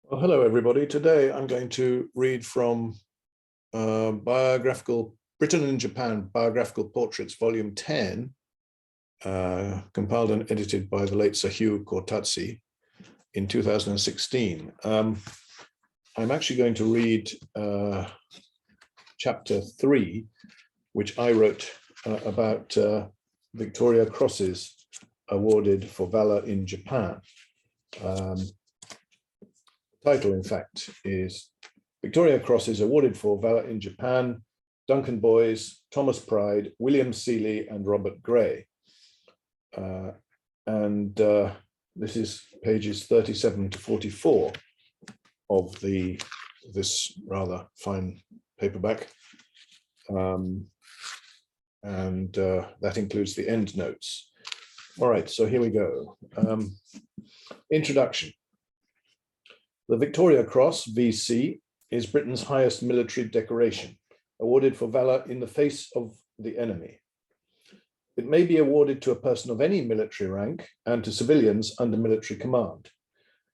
Well, hello, everybody. Today I'm going to read from Biographical Britain and Japan, Biographical Portraits, Volume 10, compiled and edited by the late Sir Hugh Cortazzi in 2016. I'm actually going to read Chapter 3, which I wrote about Victoria Crosses awarded for valor in Japan. Title, in fact, is Victoria Crosses awarded for valor in Japan, Duncan Boys, Thomas Pride, William Seeley, and Robert Gray. This is pages 37 to 44 of this rather fine paperback. That includes the endnotes. All right, so here we go. Introduction. The Victoria Cross, VC, is Britain's highest military decoration, awarded for valor in the face of the enemy. It may be awarded to a person of any military rank and to civilians under military command.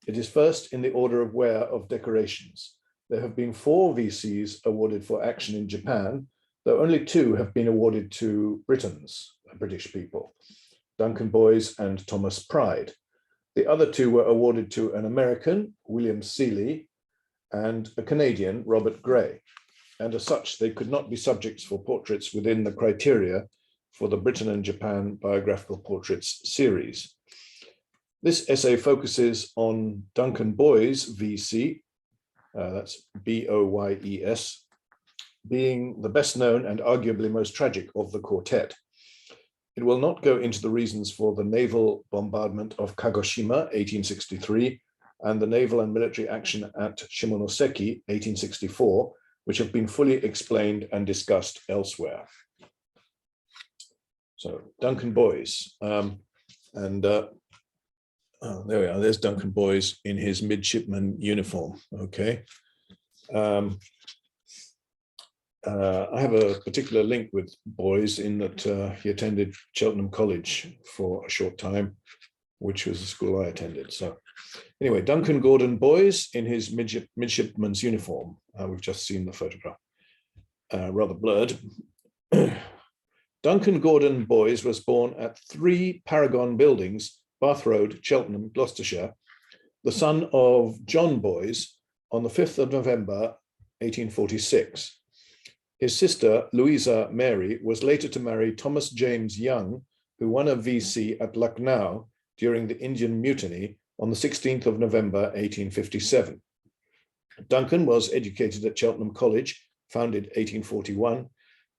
It is first in the order of wear of decorations. There have been 4 VCs awarded for action in Japan, though only 2 have been awarded to Britons, British people, Duncan Boys and Thomas Pride. The other 2 were awarded to an American, William Seeley, and a Canadian, Robert Gray, and as such, they could not be subjects for portraits within the criteria for the Britain and Japan Biographical Portraits series. This essay focuses on Duncan Boys, VC, that's B-O-Y-E-S, being the best known and arguably most tragic of the quartet. It will not go into the reasons for the naval bombardment of Kagoshima, 1863, and the naval and military action at Shimonoseki, 1864, which have been fully explained and discussed elsewhere. So, Duncan Boys. There we are, there's Duncan Boys in his midshipman uniform, okay. I have a particular link with Boys in that he attended Cheltenham College for a short time, which was the school I attended. So anyway, Duncan Gordon Boys in his midshipman's uniform. We've just seen the photograph, rather blurred. Duncan Gordon Boys was born at 3 Paragon Buildings, Bath Road, Cheltenham, Gloucestershire, the son of John Boys on the 5th of November, 1846. His sister, Louisa Mary, was later to marry Thomas James Young, who won a VC at Lucknow during the Indian Mutiny on the 16th of November, 1857. Duncan was educated at Cheltenham College, founded 1841,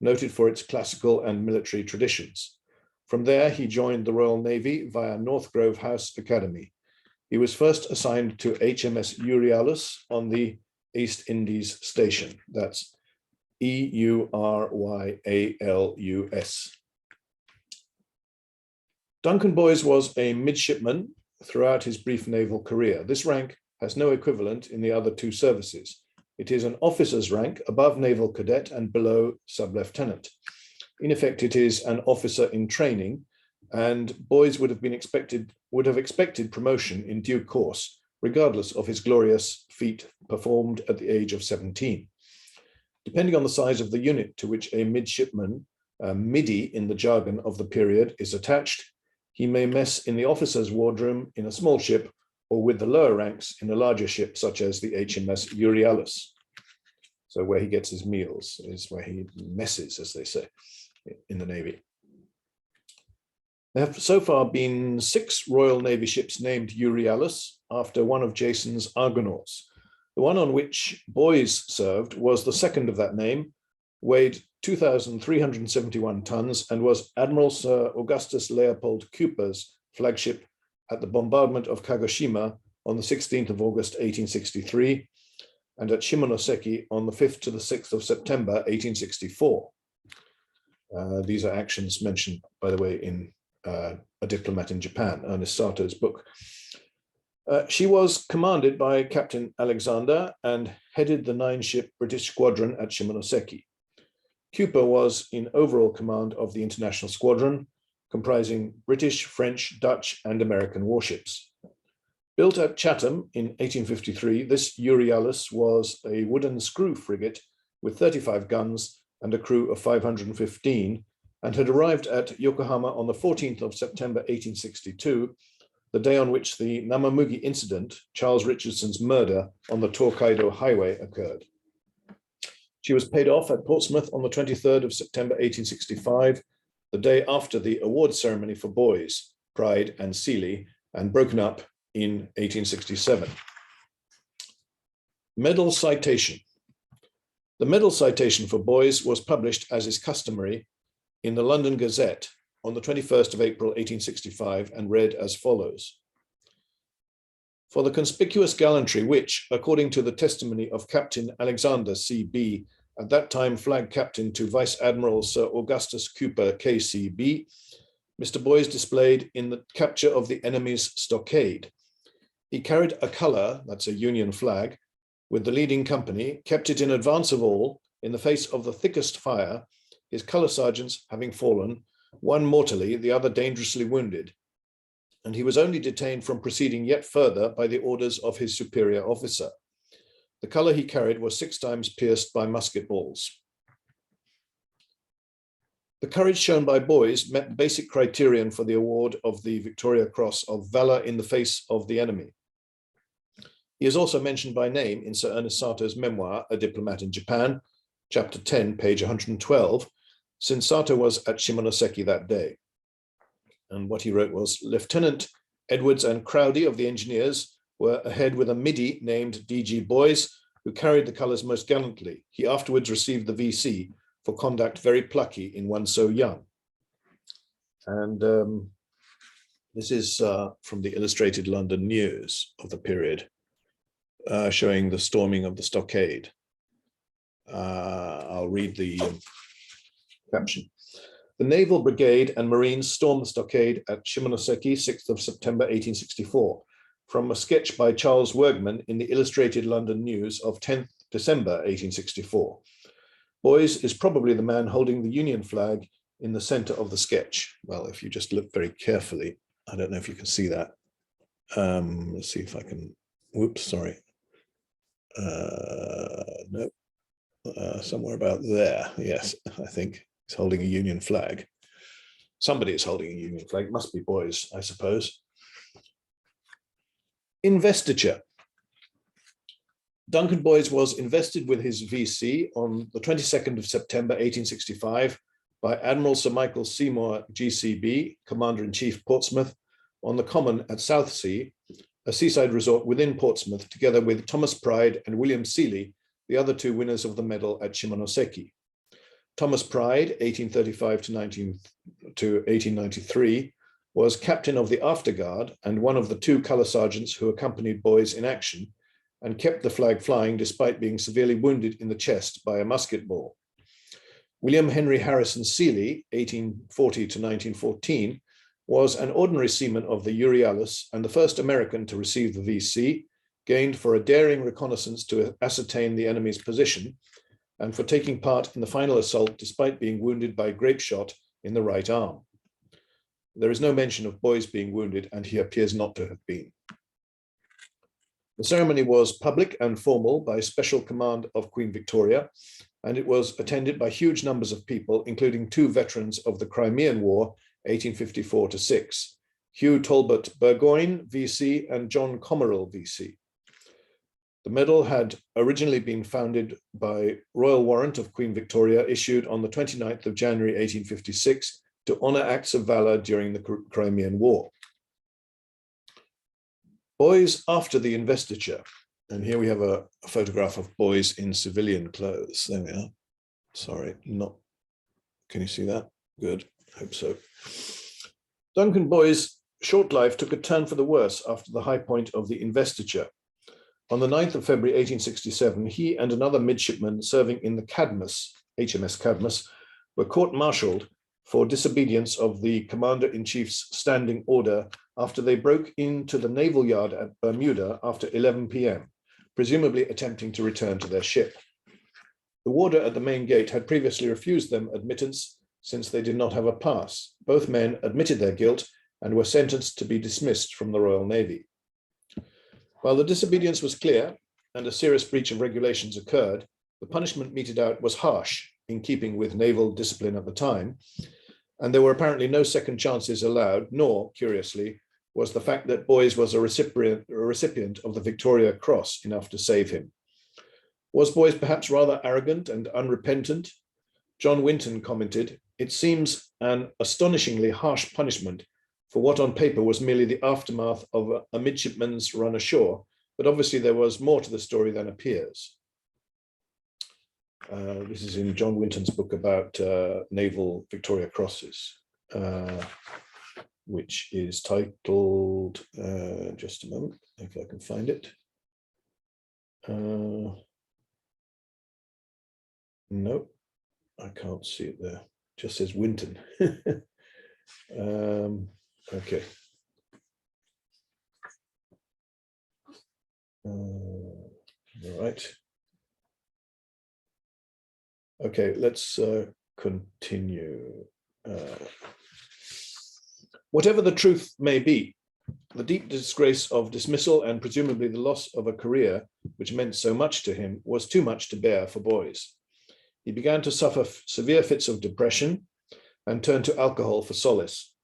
noted for its classical and military traditions. From there, he joined the Royal Navy via Northgrove House Academy. He was first assigned to HMS Euryalus on the East Indies Station. That's Euryalus. Duncan Boys was a midshipman throughout his brief naval career. This rank has no equivalent in the other 2 services. It is an officer's rank above naval cadet and below sub-lieutenant. In effect, it is an officer in training, and Boys would have expected promotion in due course, regardless of his glorious feat performed at the age of 17. Depending on the size of the unit to which a midshipman, middy in the jargon of the period, is attached, he may mess in the officer's wardroom in a small ship or with the lower ranks in a larger ship such as the HMS Euryalus. So where he gets his meals is where he messes, as they say, in the Navy. There have so far been 6 Royal Navy ships named Euryalus after one of Jason's Argonauts. The one on which Boys served was the second of that name, weighed 2,371 tons, and was Admiral Sir Augustus Leopold Cooper's flagship at the bombardment of Kagoshima on the 16th of August, 1863, and at Shimonoseki on the 5th to the 6th of September, 1864. These are actions mentioned, by the way, in A Diplomat in Japan, Ernest Sato's book. She was commanded by Captain Alexander and headed the 9-ship British squadron at Shimonoseki. Cooper was in overall command of the international squadron, comprising British, French, Dutch, and American warships. Built at Chatham in 1853, this Euryalus was a wooden screw frigate with 35 guns and a crew of 515, and had arrived at Yokohama on the 14th of September 1862, the day on which the Namamugi incident, Charles Richardson's murder on the Tokaido Highway, occurred. She was paid off at Portsmouth on the 23rd of September 1865, the day after the award ceremony for boys, Pride and Seeley, and broken up in 1867. Medal citation. The medal citation for boys was published, as is customary, in the London Gazette on the 21st of April, 1865, and read as follows. For the conspicuous gallantry which, according to the testimony of Captain Alexander C.B., at that time flag captain to Vice Admiral Sir Augustus Cooper K.C.B., Mr. Boys displayed in the capture of the enemy's stockade. He carried a colour, that's a Union flag, with the leading company, kept it in advance of all, in the face of the thickest fire, his colour sergeants having fallen, one mortally, the other dangerously wounded, and he was only detained from proceeding yet further by the orders of his superior officer. The colour he carried was 6 times pierced by musket balls. The courage shown by boys met the basic criterion for the award of the Victoria Cross of Valour in the Face of the Enemy. He is also mentioned by name in Sir Ernest Sato's memoir, A Diplomat in Japan, chapter 10, page 112, since Sato was at Shimonoseki that day. And what he wrote was, Lieutenant Edwards and Crowdy of the engineers were ahead with a middy named D.G. Boys, who carried the colours most gallantly. He afterwards received the V.C. for conduct very plucky in one so young. And this is from the Illustrated London News of the period, showing the storming of the stockade. I'll read the caption. The Naval Brigade and Marines stormed the stockade at Shimonoseki, 6th of September, 1864, from a sketch by Charles Wergman in the Illustrated London News of 10th December, 1864. Boys is probably the man holding the Union flag in the center of the sketch. Well, if you just look very carefully, I don't know if you can see that. Let's see if I can, whoops, sorry. No, somewhere about there. Yes, I think he's holding a Union flag. Somebody is holding a Union flag. It must be boys, I suppose. Investiture. Duncan Boys was invested with his VC on the 22nd of September, 1865, by Admiral Sir Michael Seymour, GCB, Commander-in-Chief, Portsmouth, on the Common at Southsea, a seaside resort within Portsmouth, together with Thomas Pride and William Seeley, the other 2 winners of the medal at Shimonoseki. Thomas Pride, 1835 to 1893, was captain of the afterguard and one of the 2 colour sergeants who accompanied Boys in action, and kept the flag flying despite being severely wounded in the chest by a musket ball. William Henry Harrison Seeley, 1840 to 1914, was an ordinary seaman of the Euryalus and the first American to receive the VC, gained for a daring reconnaissance to ascertain the enemy's position, and for taking part in the final assault despite being wounded by grape shot in the right arm. There is no mention of Boys being wounded, and he appears not to have been. The ceremony was public and formal by special command of Queen Victoria, and it was attended by huge numbers of people, including 2 veterans of the Crimean War, 1854 to 6, Hugh Talbot Burgoyne, VC, and John Comerell, VC. The medal had originally been founded by royal warrant of Queen Victoria, issued on the 29th of January, 1856, to honour acts of valour during the Crimean War. Boys after the investiture. And here we have a photograph of boys in civilian clothes. There we are. Sorry, not. Can you see that? Good, hope so. Duncan Boys' short life took a turn for the worse after the high point of the investiture. On the 9th of February, 1867, he and another midshipman serving in the Cadmus, HMS Cadmus, were court-martialed for disobedience of the Commander-in-Chief's standing order after they broke into the naval yard at Bermuda after 11 p.m., presumably attempting to return to their ship. The warder at the main gate had previously refused them admittance since they did not have a pass. Both men admitted their guilt and were sentenced to be dismissed from the Royal Navy. While the disobedience was clear and a serious breach of regulations occurred, the punishment meted out was harsh, in keeping with naval discipline at the time, and there were apparently no second chances allowed, nor, curiously, was the fact that Boys was a recipient of the Victoria Cross enough to save him. Was Boys perhaps rather arrogant and unrepentant? John Winton commented, "It seems an astonishingly harsh punishment for what on paper was merely the aftermath of a midshipman's run ashore, but obviously there was more to the story than appears." This is in John Winton's book about naval Victoria Crosses, which is titled, just a moment, if I can find it. No, I can't see it there. It just says Winton. Okay. All right. Okay, let's continue. Whatever the truth may be, the deep disgrace of dismissal and presumably the loss of a career which meant so much to him was too much to bear for Boys. He began to suffer severe fits of depression and turned to alcohol for solace.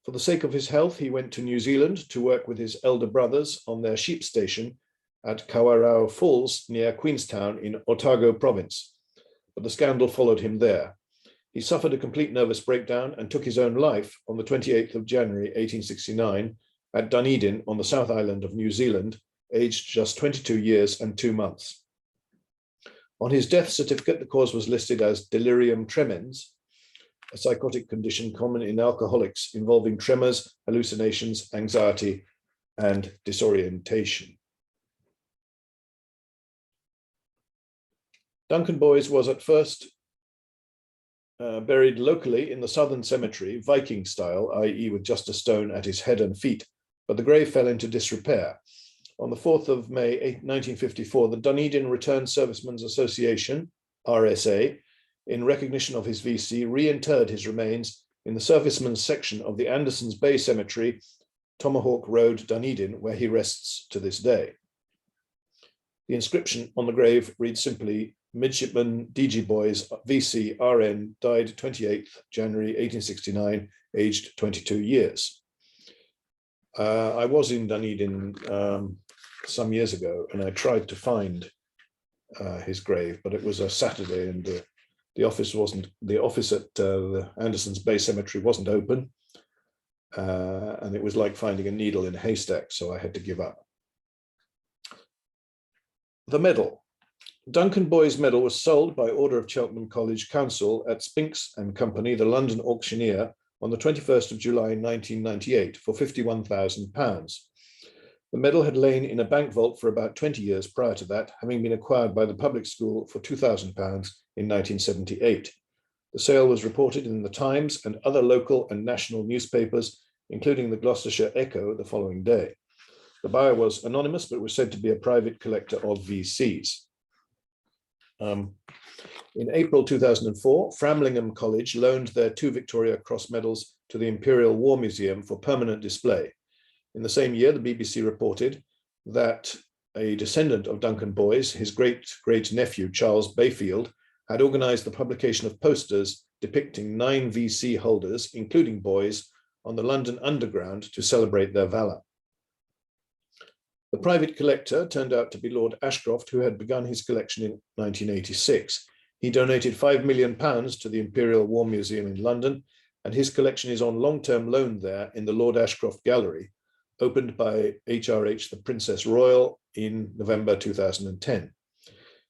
For the sake of his health, he went to New Zealand to work with his elder brothers on their sheep station at Kawarau Falls near Queenstown in Otago province. But the scandal followed him there. He suffered a complete nervous breakdown and took his own life on the 28th of January, 1869, at Dunedin on the South Island of New Zealand, aged just 22 years and 2 months. On his death certificate, the cause was listed as delirium tremens, a psychotic condition common in alcoholics involving tremors, hallucinations, anxiety, and disorientation. Duncan Boys was at first buried locally in the Southern Cemetery, Viking style, i.e. with just a stone at his head and feet, but the grave fell into disrepair. On the 4th of May, 1954, the Dunedin Returned Servicemen's Association, RSA, in recognition of his VC, reinterred his remains in the servicemen's section of the Andersons Bay Cemetery, Tomahawk Road, Dunedin, where he rests to this day. The inscription on the grave reads simply, Midshipman DG Boys, VC RN, died 28th January 1869, aged 22 years. I was in Dunedin some years ago, and I tried to find his grave, but it was a Saturday, and the office at the Andersons Bay Cemetery wasn't open, and it was like finding a needle in a haystack, so I had to give up. The medal. Duncan Boys Medal was sold by order of Cheltenham College Council at Spinks and Company, the London auctioneer, on the 21st of July 1998 for £51,000. The medal had lain in a bank vault for about 20 years prior to that, having been acquired by the public school for £2,000 in 1978. The sale was reported in the Times and other local and national newspapers, including the Gloucestershire Echo, the following day. The buyer was anonymous, but was said to be a private collector of VCs. In April 2004, Framlingham College loaned their 2 Victoria Cross medals to the Imperial War Museum for permanent display. In the same year, the BBC reported that a descendant of Duncan Boys, his great-great-nephew Charles Bayfield, had organized the publication of posters depicting 9 VC holders, including Boys, on the London Underground to celebrate their valor. The private collector turned out to be Lord Ashcroft, who had begun his collection in 1986. He donated £5 million to the Imperial War Museum in London, and his collection is on long-term loan there in the Lord Ashcroft Gallery, opened by HRH the Princess Royal in November 2010.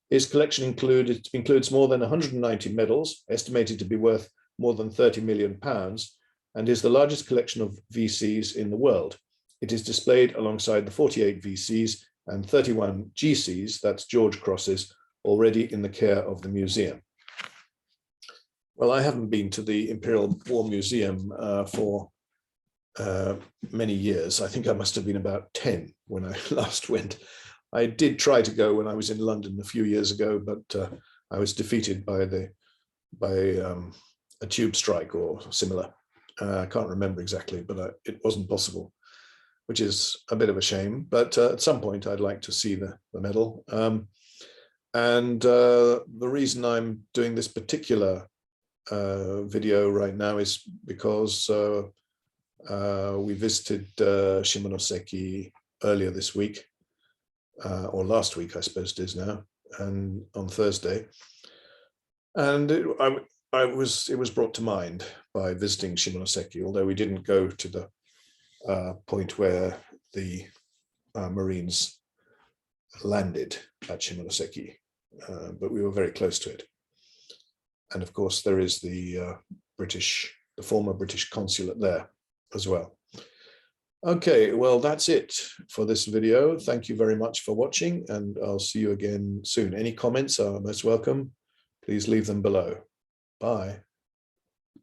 His collection includes more than 190 medals, estimated to be worth more than £30 million, and is the largest collection of VCs in the world. It is displayed alongside the 48 VCs and 31 GCs, that's George Crosses, already in the care of the museum. Well, I haven't been to the Imperial War Museum for many years. I think I must have been about 10 when I last went. I did try to go when I was in London a few years ago, but I was defeated by a tube strike or similar. I can't remember exactly, but it wasn't possible. which is a bit of a shame, but at some point I'd like to see the medal. And the reason I'm doing this particular video right now is because we visited Shimonoseki earlier this week, or last week, I suppose it is now, and on Thursday. And it was brought to mind by visiting Shimonoseki, although we didn't go to the point where the Marines landed at Shimonoseki, but we were very close to it. And of course, there is the former British consulate there as well. Okay, well, that's it for this video. Thank you very much for watching, and I'll see you again soon. Any comments are most welcome. Please leave them below. Bye.